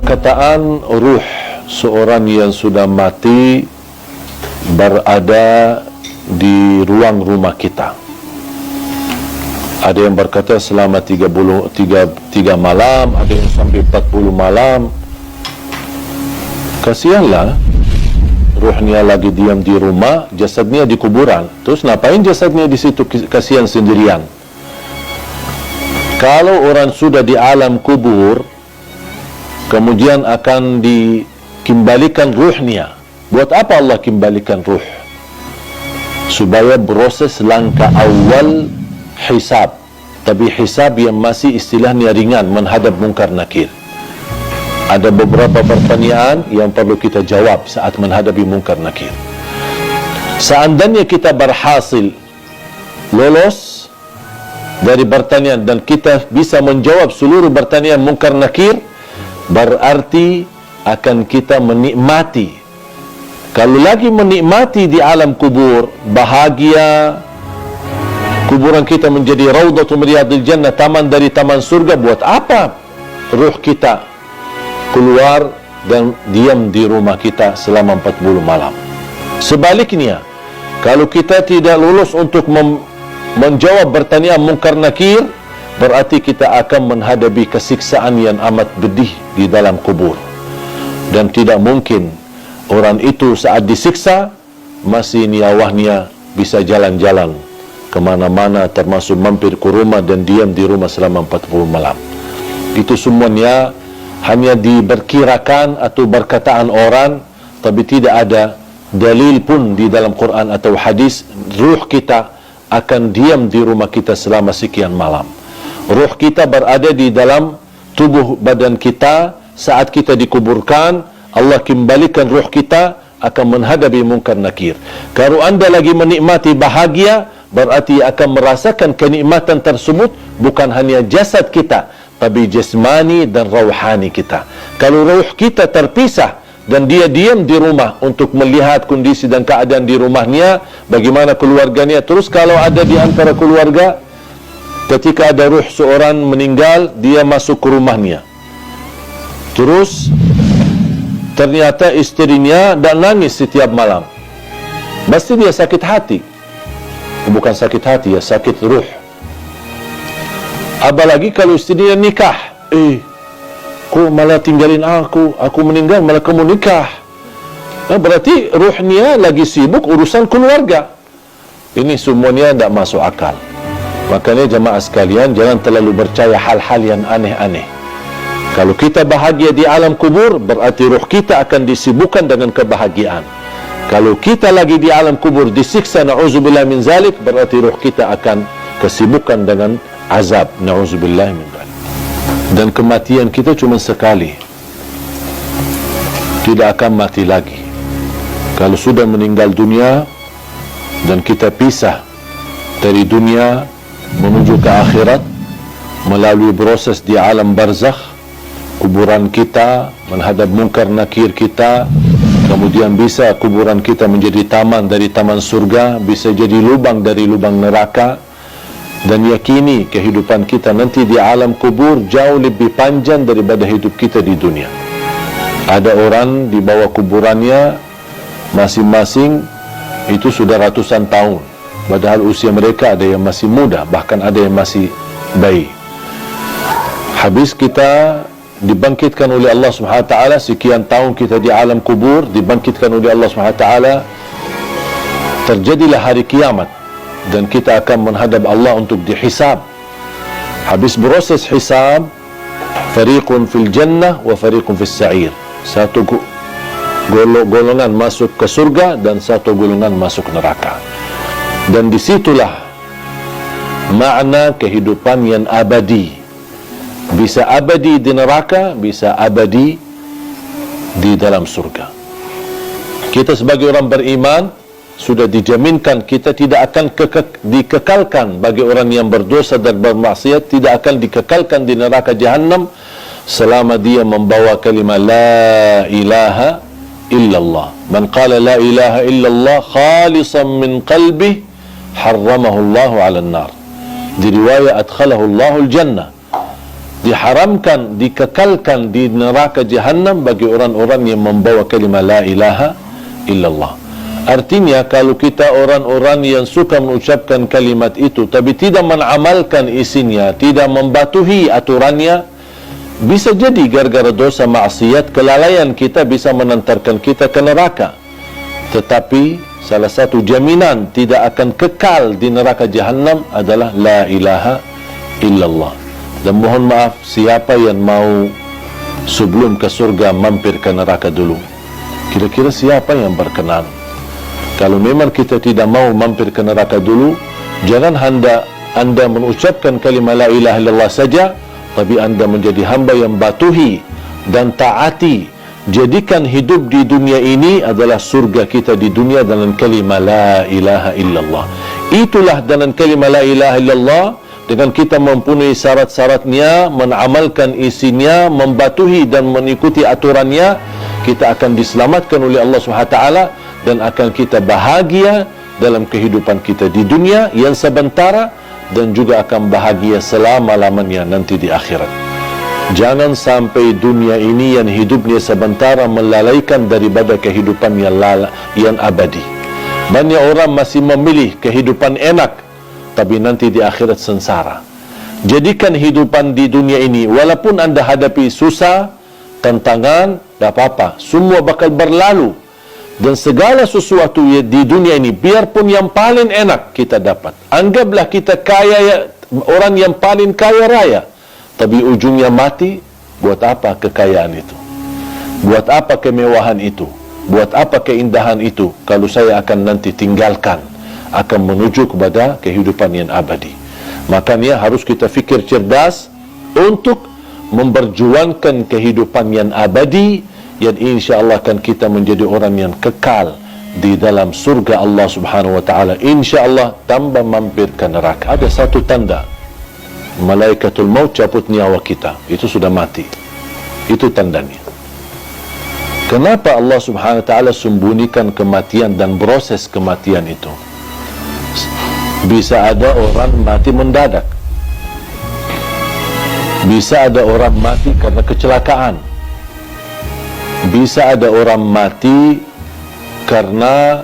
perkataan ruh seorang yang sudah mati berada di ruang rumah kita. Ada yang berkata selama 3 malam, ada yang sampai 40 malam. Kasihanlah, ruhnya lagi diam di rumah, jasadnya di kuburan. Terus ngapain jasadnya di situ kasihan sendirian? Kalau orang sudah di alam kubur, kemudian akan dikembalikan ruhnya. Buat apa Allah kembalikan ruh? Supaya proses langkah awal hisab. Tapi hisab yang masih istilahnya ringan, menghadap mungkar nakir. Ada beberapa pertanyaan yang perlu kita jawab saat menghadapi mungkar nakir. Seandainya kita berhasil lolos dari pertanyaan dan kita bisa menjawab seluruh pertanyaan mungkar nakir, berarti akan kita menikmati. Kalau lagi menikmati di alam kubur, bahagia, kuburan kita menjadi raudhatul riyadil jannah, taman dari taman surga. Buat apa ruh kita keluar dan diam di rumah kita selama 40 malam? Sebaliknya, kalau kita tidak lulus untuk menjawab pertanyaan mungkar nakir, berarti kita akan menghadapi kesiksaan yang amat pedih di dalam kubur. Dan tidak mungkin orang itu saat disiksa masih nyawanya bisa jalan-jalan kemana-mana, termasuk mampir ke rumah dan diam di rumah selama 40 malam. Itu semuanya hanya diperkirakan atau berkataan orang, tapi tidak ada dalil pun di dalam Quran atau hadis ruh kita akan diam di rumah kita selama sekian malam. Ruh kita berada di dalam tubuh badan kita saat kita dikuburkan. Allah kembalikan ruh kita akan menghadapi mungkar nakir. Kalau anda lagi menikmati bahagia, berarti akan merasakan kenikmatan tersebut bukan hanya jasad kita, tapi jasmani dan rauhani kita. Kalau ruh kita terpisah dan dia diam di rumah untuk melihat kondisi dan keadaan di rumahnya, bagaimana keluarganya. Terus kalau ada di antara keluarga, ketika ada ruh seorang meninggal, dia masuk ke rumahnya, terus ternyata istrinya dan nangis setiap malam, pasti dia sakit hati. Bukan sakit hati, ya sakit ruh. Apalagi kalau istrinya nikah, kok malah tinggalin aku meninggal malah kamu nikah. Berarti ruhnya lagi sibuk urusan keluarga. Ini semuanya tidak masuk akal. Makanya jemaah sekalian, jangan terlalu percaya hal-hal yang aneh-aneh. Kalau kita bahagia di alam kubur, berarti ruh kita akan disibukkan dengan kebahagiaan. Kalau kita lagi di alam kubur disiksa, na'udzubillah min zalik, berarti ruh kita akan kesibukan dengan azab, na'udzubillah min zalik. Dan kematian kita cuma sekali, tidak akan mati lagi. Kalau sudah meninggal dunia dan kita pisah dari dunia menuju ke akhirat melalui proses di alam barzakh, kuburan kita menghadap mungkar nakir kita, kemudian bisa kuburan kita menjadi taman dari taman surga, bisa jadi lubang dari lubang neraka. Dan yakini kehidupan kita nanti di alam kubur jauh lebih panjang daripada hidup kita di dunia. Ada orang di bawah kuburannya masing-masing itu sudah ratusan tahun, padahal usia mereka ada yang masih muda, bahkan ada yang masih bayi. Habis kita dibangkitkan oleh Allah Subhanahu wa taala, sekian tahun kita di alam kubur, dibangkitkan oleh Allah Subhanahu wa taala, terjadilah hari kiamat dan kita akan menghadap Allah untuk dihisab. Habis proses hisab, fariqun fil jannah wa fariqun fis sa'ir. Satu golongan masuk ke surga dan satu golongan masuk neraka. Dan disitulah makna kehidupan yang abadi. Bisa abadi di neraka, bisa abadi di dalam surga. Kita sebagai orang beriman sudah dijaminkan kita tidak akan dikekalkan. Bagi orang yang berdosa dan bermaksiat, tidak akan dikekalkan di neraka Jahannam selama dia membawa kalimat la ilaha illallah. Man qala la ilaha illallah khalisan min qalbih harramahu Allahu 'ala an-nar. Di riwayat adkhalahu Allahu al-jannah. diharamkan, dikekalkan di neraka Jahannam bagi orang-orang yang membawa kalimah la ilaha illallah. Artinya kalau kita orang-orang yang suka mengucapkan kalimat itu tapi tidak mengamalkan isinya, tidak membatuhi aturannya, bisa jadi gara-gara dosa maksiat, kelalaian kita bisa menantarkan kita ke neraka. Tetapi salah satu jaminan tidak akan kekal di neraka Jahannam adalah la ilaha illallah. Dan mohon maaf, siapa yang mau sebelum ke surga mampir ke neraka dulu? Kira-kira siapa yang berkenan? Kalau memang kita tidak mau mampir ke neraka dulu, jangan anda mengucapkan kalimah la ilaha illallah saja, tapi anda menjadi hamba yang batuhi dan taati. Jadikan hidup di dunia ini adalah surga kita di dunia dengan kalimah la ilaha illallah. Itulah dengan kalimah la ilaha illallah, dengan kita mempunyai syarat-syaratnya, mengamalkan isinya, membatuhi dan mengikuti aturannya, kita akan diselamatkan oleh Allah SWT dan akan kita bahagia dalam kehidupan kita di dunia yang sementara dan juga akan bahagia selama-lamanya nanti di akhirat. Jangan sampai dunia ini yang hidupnya sementara melalaikan daripada kehidupan yang abadi. Banyak orang masih memilih kehidupan enak tapi nanti di akhirat sengsara. Jadikan hidupan di dunia ini, walaupun anda hadapi susah, tantangan, tak apa-apa, semua bakal berlalu. Dan segala sesuatu di dunia ini, biarpun yang paling enak kita dapat, anggaplah kita kaya, orang yang paling kaya raya, tapi ujungnya mati, buat apa kekayaan itu? Buat apa kemewahan itu? Buat apa keindahan itu kalau saya akan nanti tinggalkan, akan menuju kepada kehidupan yang abadi? Makanya harus kita fikir cerdas untuk memperjuangkan kehidupan yang abadi, yang insya-Allah akan kita menjadi orang yang kekal di dalam surga Allah Subhanahu wa taala, insya-Allah tanpa mampir ke neraka. Ada satu tanda malaikatul maut cabut nyawa kita, itu sudah mati. Itu tandanya. Kenapa Allah Subhanahu wa taala sembunyikan kematian dan proses kematian itu? Bisa ada orang mati mendadak, bisa ada orang mati karena kecelakaan, bisa ada orang mati karena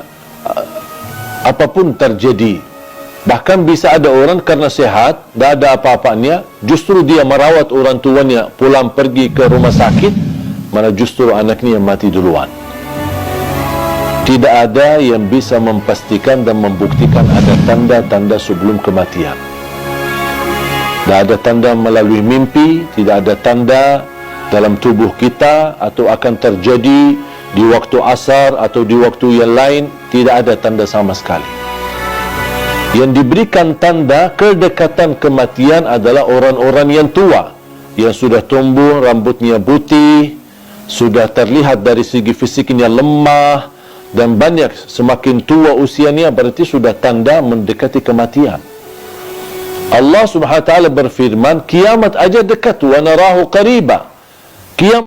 apapun terjadi. Bahkan bisa ada orang karena sehat, tidak ada apa-apanya, justru dia merawat orang tuanya, pulang pergi ke rumah sakit, mana justru anaknya yang mati duluan. Tidak ada yang bisa memastikan dan membuktikan ada tanda-tanda sebelum kematian. Tidak ada tanda melalui mimpi, tidak ada tanda dalam tubuh kita atau akan terjadi di waktu asar atau di waktu yang lain, tidak ada tanda sama sekali. Yang diberikan tanda kedekatan kematian adalah orang-orang yang tua, yang sudah tumbuh, rambutnya putih, sudah terlihat dari segi fisiknya lemah, dan banyak semakin tua usianya berarti sudah tanda mendekati kematian. Allah Subhanahu wa taala berfirman, kiamat aja dekat, wa narahu qariba. Kiamat